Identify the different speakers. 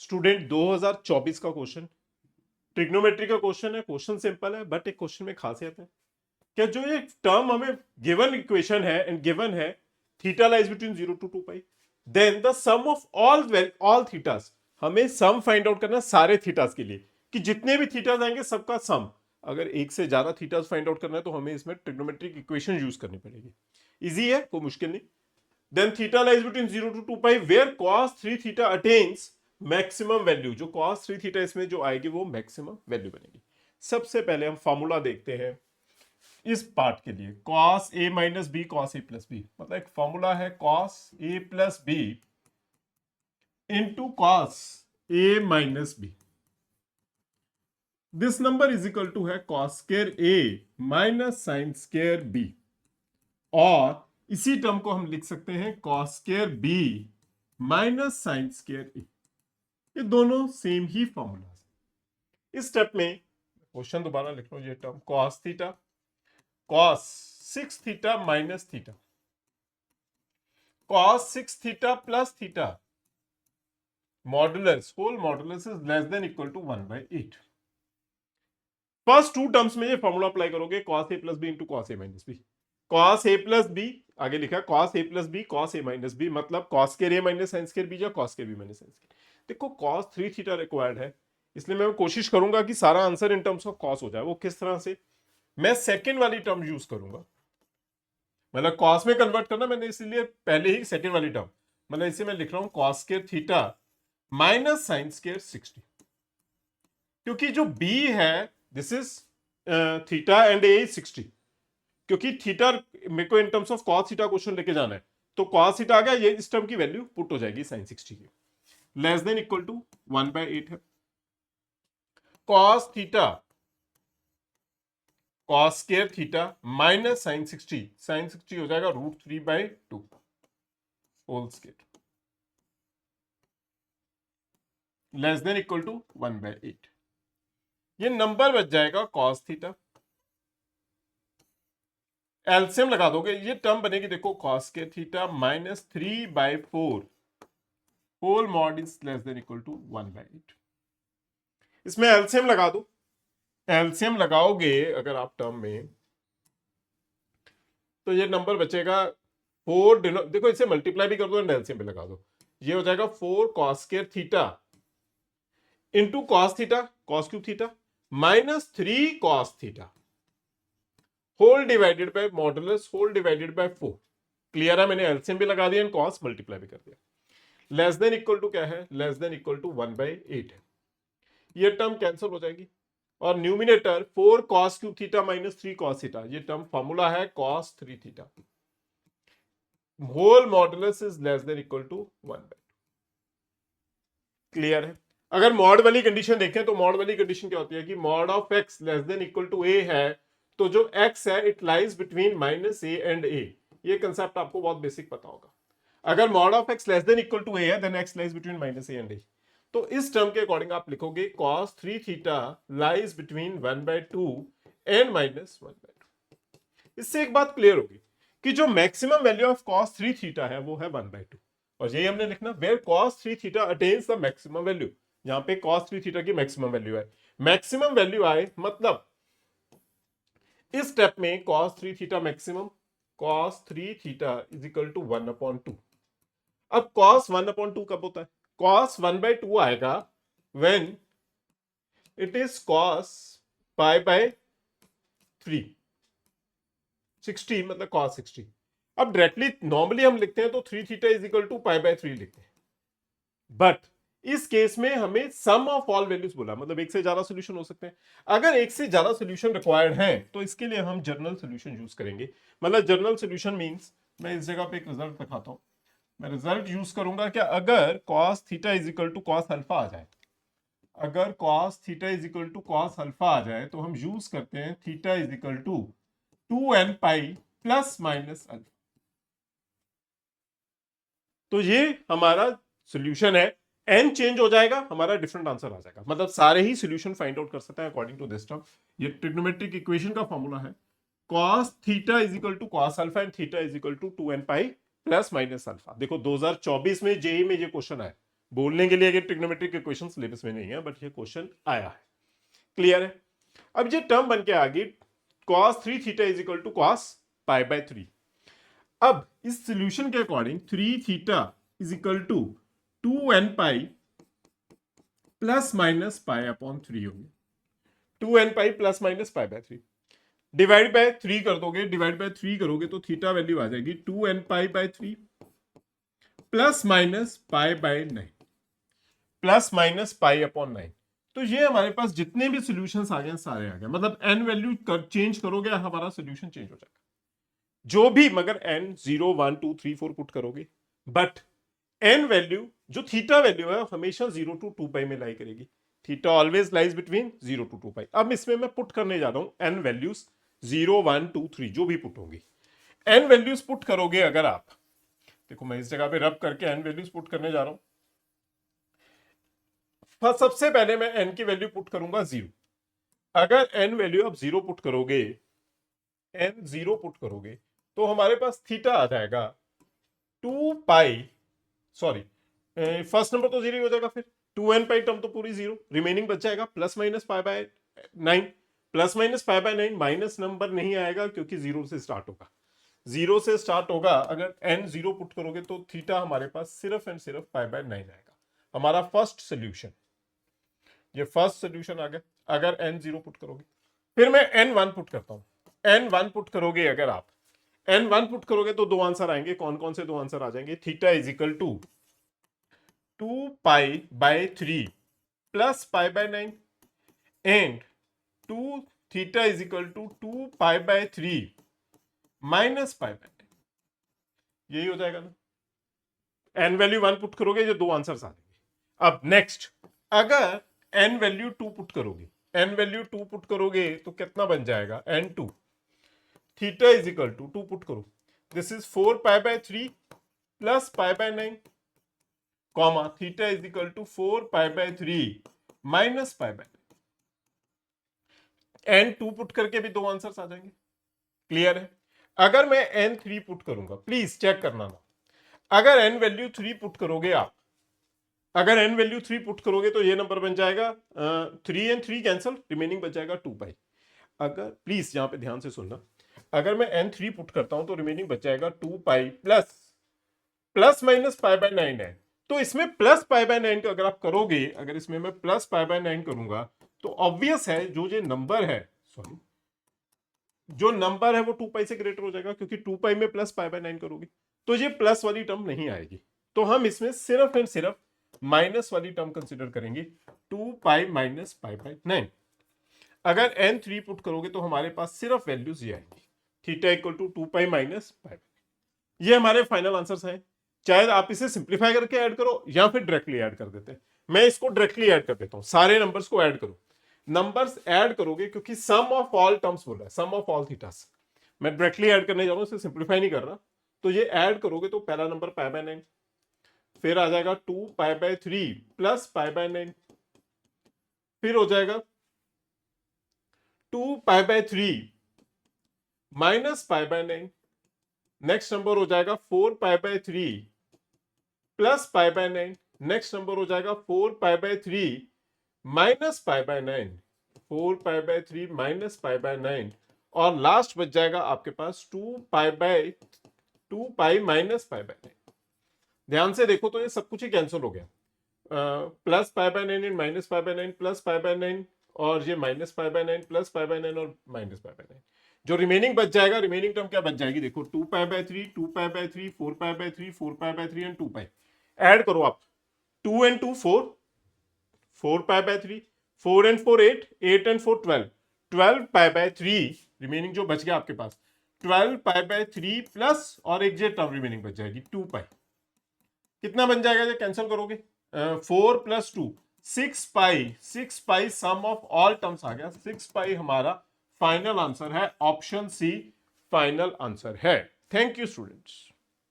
Speaker 1: Student 2024 का question, trigonometry का question है। क्वेश्चन सिंपल है बट एक क्वेश्चन में खासियत है क्या, जो ये टर्म हमें गिवन इक्वेशन है एंड गिवन है theta lies between 0 to 2 pi, then the sum of all thetas, हमें सम फाइंड आउट करना सारे थीटास के लिए कि जितने भी थीटास आएंगे सबका सम। अगर एक से ज्यादा थीटास फाइंड आउट करना है तो हमें इसमें ट्रिग्नोमेट्रिक इक्वेशन यूज करनी पड़ेगी। इजी है, कोई मुश्किल नहीं। Then theta lies between 0 to 2 pi where cos 3 theta attains maximum value. जो cos 3 थीटा इसमें जो आएगी वो मैक्सिमम वैल्यू बनेगी। सबसे पहले हम फॉर्मूला देखते हैं इस पार्ट के लिए, cos a minus B cos a plus B, मतलब एक फॉर्मूला है cos a plus B into cos a minus B. This number is equal to है cos square a minus sine square b, और इसी term को हम लिख सकते हैं cos square b minus sine square a। ये दोनों सेम ही फॉर्मूला है। इस स्टेप में क्वेश्चन दोबारा लिख लो, ये term cos theta cos 6 theta minus theta cos 6 theta plus theta modulus whole modulus is less than equal to 1/8। First two terms में ये फॉर्मूला अप्लाई करोगे cos a plus B into cos a minus B. cos a plus B आगे लिखा है cos a plus B cos a minus B, मतलब cos square a minus sin square b या cos square b minus sin square. देखो cos 3 theta required है, इसलिए मैं कोशिश करूंगा कि सारा answer in terms of cos हो जाए। वो किस तरह से, मैं सेकंड वाली टर्म यूज करूंगा, मतलब cos में कन्वर्ट करना, मैंने इसलिए पहले ही सेकंड वाली टर्म, मतलब इसे मैं लिख रहा हूं cos square theta minus sin square 60, क्योंकि जो b है this is theta and a is 60, क्योंकि थीटा मेरे को in terms of cos theta question लेके जाना है, तो cos थीटा आ गया, ये इस टर्म की वैल्यू पुट हो जाएगी sin 60 की, लेस देन इक्वल टू 1/8 है। cos theta cos square theta minus sin 60 हो जाएगा √3/2 whole square, less than equal to 1/8। ये नंबर बच जाएगा cos थीटा, एलसीएम लगा दोगे, ये टर्म बनेगी देखो cos square theta minus 3/4 whole mod is less than equal to 1/8। इसमें एलसीएम लगा दो, एलसीएम लगाओगे अगर आप टर्म में, तो ये नंबर बचेगा 4, देखो इसे मल्टीप्लाई भी कर दो एंड एलसीएम पे लगा दो, ये हो जाएगा 4 cos square theta into cos theta cos cube theta minus 3 cos theta whole divided by modulus whole divided by 4। Clear है, मैंने एलसीएम भी लगा दिया एंड cos मल्टीप्लाई भी कर दिया। लेस देन इक्वल टू क्या है, लेस देन इक्वल टू 1/8 है। ये टर्म कैंसिल हो जाएगी और numerator 4 cos cube theta minus 3 cos theta, ये टर्म फॉर्मूला है cos 3 theta whole modulus is less than equal to 1/2। Clear है। अगर मॉड वाली कंडीशन देखें तो मॉड वाली कंडीशन क्या होती है कि mod of x less than equal to a है, तो जो x है it lies between minus a and a। ये कंसेप्ट आपको बहुत बेसिक पता होगा। अगर mod of x less than equal to a है then x lies between minus a and a। तो इस टर्म के अकॉर्डिंग आप लिखोगे cos 3 theta lies between 1/2 and minus 1/2। इससे एक बात क्लियर होगी कि जो maximum value of cos 3 theta है वो है 1/2, और यही हमने लिखना where cos 3 theta attains the maximum value. यहां पे cos 3 थीटा की मैक्सिमम वैल्यू है, मैक्सिमम वैल्यू आए मतलब इस स्टेप में cos 3 theta maximum, cos 3 theta is equal to 1/2। अब cos 1/2 कब होता है, cos 1/2 आएगा when it is cos π/3 60, मतलब cos 60। अब डायरेक्टली नॉर्मली हम लिखते हैं तो 3 थीटा इज इक्वल टू π/3 लिखते हैं, बट इस केस में हमें सम ऑफ ऑल वैल्यूज बोला, मतलब एक से ज्यादा सॉल्यूशन हो सकते हैं। अगर एक से ज्यादा सॉल्यूशन रिक्वायर्ड है तो इसके लिए हम जनरल सॉल्यूशन यूज करेंगे। मतलब जनरल सॉल्यूशन मींस, मैं इस जगह पे एक रिजल्ट दिखाता हूं, मैं रिजल्ट यूज करूंगा क्या, अगर cos theta is equal to cos alpha आ जाए, अगर cos theta is equal to cos alpha आ जाए तो हम यूज करते हैं theta is equal to 2n pi plus minus alpha. तो ये हमारा सॉल्यूशन है, n चेंज हो जाएगा हमारा डिफरेंट आंसर आ जाएगा, मतलब सारे ही सॉल्यूशन फाइंड आउट कर सकते हैं अकॉर्डिंग टू दिस टर्म। ये ट्रिग्नोमेट्रिक इक्वेशन का फॉर्मूला है cos theta is equal to cos alpha and theta is equal to 2n pi plus minus alpha. देखो 2024 में जेई में ये क्वेश्चन आया, बोलने के लिए कि ट्रिग्नोमेट्रिक इक्वेशन सिलेबस में नहीं है, बट ये क्वेश्चन आया है। क्लियर है? अब ये टर्म बन के आ गई cos 3 theta is equal to cos pi by 3। अब इस सोल्यूशन के according 3 theta is equal to 2n pi plus minus pi upon 3 होगी। 2n pi plus minus pi by 3 divide by 3 कर दोगे, डिवाइड बाय 3 करोगे तो थीटा वैल्यू आ जाएगी 2n pi by 3 plus minus pi by 9 plus minus pi upon 9। तो ये हमारे पास जितने भी सॉल्यूशंस आ गए सारे आ गए, मतलब n वैल्यू चेंज करोगे हमारा सॉल्यूशन चेंज हो जाएगा जो भी, मगर n 0 1 2 3 4 पुट करोगे, बट n वैल्यू जो थीटा वैल्यू है हमेशा 0 टू 2 पाई में लाई करेगी। Theta always lies between 0 to 2 pi. अब इसमें मैं पुट करने जा रहा हूं n वैल्यूज 0 1 2 3 जो भी पुट होंगी। n वैल्यूज पुट करोगे अगर आप, देखो मैं इस जगह पे रब करके n वैल्यूज पुट करने जा रहा हूं। सबसे पहले मैं n की वैल्यू पुट करूंगा 0। अगर n वैल्यू आप 0 पुट करोगे, n 0 पुट करोगे तो हमारे पास थीटा आ जाएगा 2 पाई, सॉरी फर्स्ट नंबर तो 0 हो जाएगा, फिर 2n पाई टर्म तो पूरी 0, रिमेनिंग बच जाएगा plus minus pi by 9। Plus minus pi by 9 minus number नहीं आएगा क्योंकि 0 से स्टार्ट होगा, 0 से स्टार्ट होगा। अगर n 0 पुट करोगे तो थीटा हमारे पास सिर्फ एंड सिर्फ पाई बाय 9 आएगा। हमारा फर्स्ट सोल्यूशन, ये फर्स्ट सोल्यूशन आ गया अगर n 0 पुट करोगे। फिर मैं n 1 पुट करता हूं। n 1 पुट करोगे अगर आप n 1 पुट करोगे तो दो आंसर आएंगे। कौन कौन से दो आंसर आ जाएंगे? Theta is equal to 2 pi by 3 plus pi by 9 and 2 theta is equal to 2 pi by 3 minus pi by 9। यही हो जाएगा ना। n वैल्यू 1 पुट करोगे जो दो आंसर्स आ जाएंगे। अब नेक्स्ट, अगर n वैल्यू 2 पुट करोगे, n वैल्यू 2 पुट करोगे तो कितना बन जाएगा? n2 theta is equal to 2 put करो, this is 4 pi by 3 plus pi by 9 comma theta is equal to 4 pi by 3 minus pi by 9। n2 put करके भी दो आंसर्स आ जाएंगे। क्लियर है? अगर मैं n3 पुट करूंगा, प्लीज चेक करना ना, अगर n वैल्यू 3 पुट करोगे आप, अगर n वैल्यू 3 पुट करोगे तो ये नंबर बन जाएगा 3 एंड 3 कैंसिल, रिमेनिंग बच जाएगा 2 पाई। अगर प्लीज यहां पे ध्यान से सुनना, अगर मैं n3 पुट करता हूं तो रिमेनिंग बच जाएगा 2 पाई प्लस माइनस पाई बाय 9 है। तो इसमें प्लस पाई बाय 9 अगर आप करोगे, अगर इसमें मैं प्लस पाई बाय 9 करूंगा तो ऑब्वियस है जो ये नंबर है, सॉरी जो नंबर है वो 2 पाई से ग्रेटर हो जाएगा क्योंकि 2 पाई में प्लस पाई बाय 9 करोगे तो ये प्लस वाली टर्म नहीं आएगी। तो हम इसमें सिर्फ एंड सिर्फ माइनस वाली टर्म कंसीडर करेंगे, 2 पाई माइनस पाई बाय 9। अगर n3 पुट करोगे तो हमारे पास सिर्फ वैल्यूज ये आएंगी, theta equal to 2 pi minus pi. ये हमारे फाइनल आंसर्स हैं। चाहे आप इसे सिंप्लीफाई करके ऐड करो या फिर डायरेक्टली ऐड कर देते हैं। मैं इसको डायरेक्टली ऐड कर देता हूं, सारे नंबर्स को ऐड करो। नंबर्स ऐड करोगे क्योंकि सम ऑफ ऑल टर्म्स बोल रहा है, सम ऑफ ऑल थीटास। मैं डायरेक्टली ऐड करने जा रहा हूं, इसे सिंप्लीफाई नहीं कर रहा। तो ये ऐड करोगे तो पहला नंबर पाई बाय 9, फिर आ जाएगा 2 pi by 3 plus pi by 9, फिर हो जाएगा 2 pi by 3 minus pi by 9। Next number हो जाएगा 4 pi by 3 plus pi by 9। Next number हो जाएगा 4 pi by 3 minus pi by 9, 4 pi by 3 minus pi by 9, और लास्ट बच जाएगा आपके पास 2 पाई माइनस पाई बाय 9। ध्यान से देखो तो ये सब कुछ ही कैंसिल हो गया, plus pi by 9 and minus pi by 9 plus pi by 9 और ये minus pi by 9 plus pi by 9 और माइनस पाई बाय 9। जो रिमेनिंग बच जाएगा, रिमेनिंग टर्म क्या बच जाएगी? देखो 2 pi by 3, 2 pi by 3, 4 pi by 3, 4 pi by 3 and 2 pi. Add करो आप, 2 and 2 4, 4 pi by 3, 4 and 4 8, 8 and 4 12, 12 pi by 3, remaining जो बच गया आपके पास 12 पाई बाय 3 प्लस और एक जे टर्म रिमेनिंग बच जाएगी 2 पाई। कितना बन जाएगा ये कैंसिल करोगे? 4 plus 2 6 pi sum of all terms आ गया 6 पाई। हमारा फाइनल आंसर है ऑप्शन सी, फाइनल आंसर है। Thank you students.